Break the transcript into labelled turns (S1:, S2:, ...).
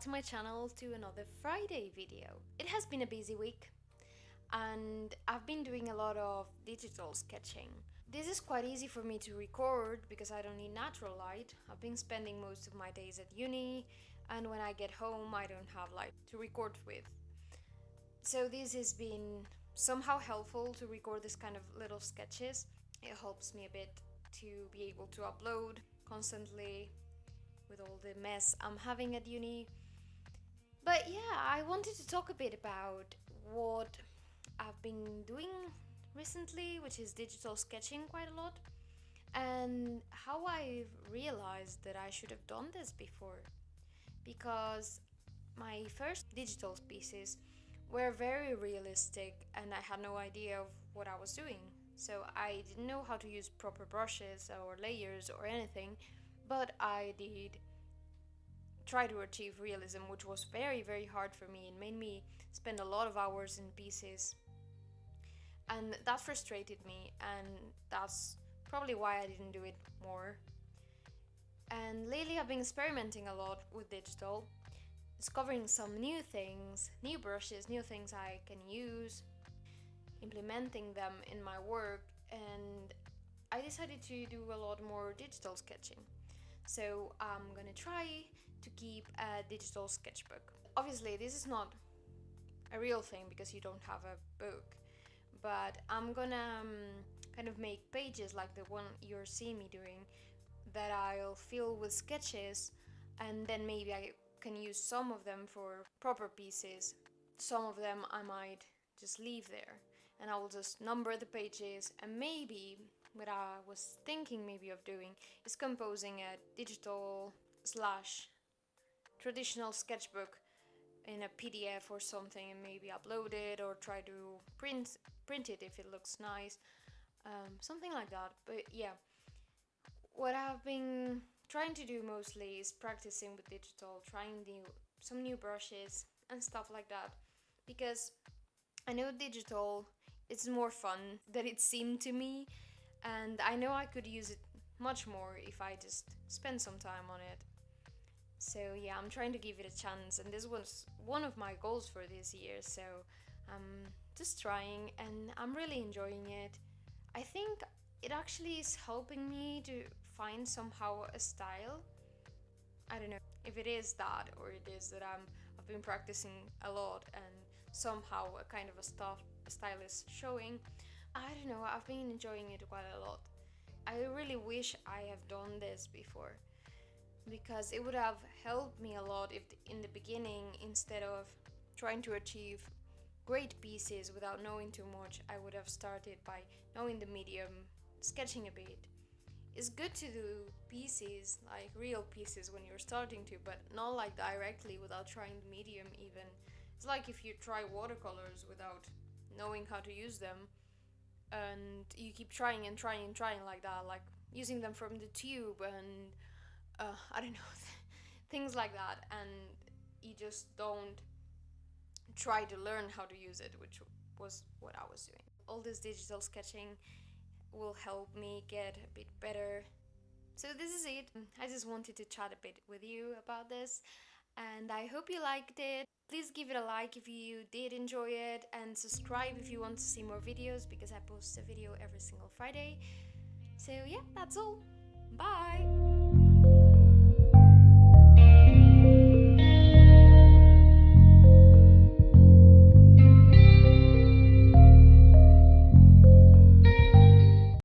S1: to my channel to another Friday video. It has been a busy week and I've been doing a lot of digital sketching. This is quite easy for me to record because I don't need natural light. I've been spending most of my days at uni and when I get home I don't have light to record with. So this has been somehow helpful to record this kind of little sketches. It helps me a bit to be able to upload constantly with all the mess I'm having at uni. But yeah, I wanted to talk a bit about what I've been doing recently, which is digital sketching quite a lot, and how I've realized that I should have done this before. Because my first digital pieces were very realistic and I had no idea of what I was doing. So I didn't know how to use proper brushes or layers or anything, but I did try to achieve realism, which was very, very hard for me and made me spend a lot of hours in pieces. And that frustrated me, and that's probably why I didn't do it more. And lately I've been experimenting a lot with digital, discovering some new things, new brushes, new things I can use, implementing them in my work, and I decided to do a lot more digital sketching. So I'm gonna try to keep a digital sketchbook. Obviously this is not a real thing because you don't have a book, but I'm gonna kind of make pages like the one you're seeing me doing that I'll fill with sketches, and then maybe I can use some of them for proper pieces. Some of them I might just leave there and I will just number the pages, and maybe what I was thinking maybe of doing is composing a digital slash traditional sketchbook in a PDF or something and maybe upload it or try to print it if it looks nice, something like that. But yeah, what I've been trying to do mostly is practicing with digital, trying some new brushes and stuff like that, because I know digital is more fun than it seemed to me, and I know I could use it much more if I just spend some time on it. So yeah, I'm trying to give it a chance, and this was one of my goals for this year, so I'm just trying and I'm really enjoying it. I think it actually is helping me to find somehow a style. I don't know if it is that or it is that I've been practicing a lot and somehow a kind of a style is showing. I don't know, I've been enjoying it quite a lot. I really wish I have done this before, because it would have helped me a lot if in the beginning, instead of trying to achieve great pieces without knowing too much, I would have started by knowing the medium, sketching a bit. It's good to do pieces, like real pieces when you're starting to, but not like directly without trying the medium even. It's like if you try watercolors without knowing how to use them, and you keep trying and trying and trying like that, like using them from the tube and I don't know, things like that, and you just don't try to learn how to use it, which was what I was doing. All this digital sketching will help me get a bit better. So this is it. I just wanted to chat a bit with you about this, and I hope you liked it. Please give it a like if you did enjoy it, and subscribe if you want to see more videos, because I post a video every single Friday. So yeah, that's all. Bye!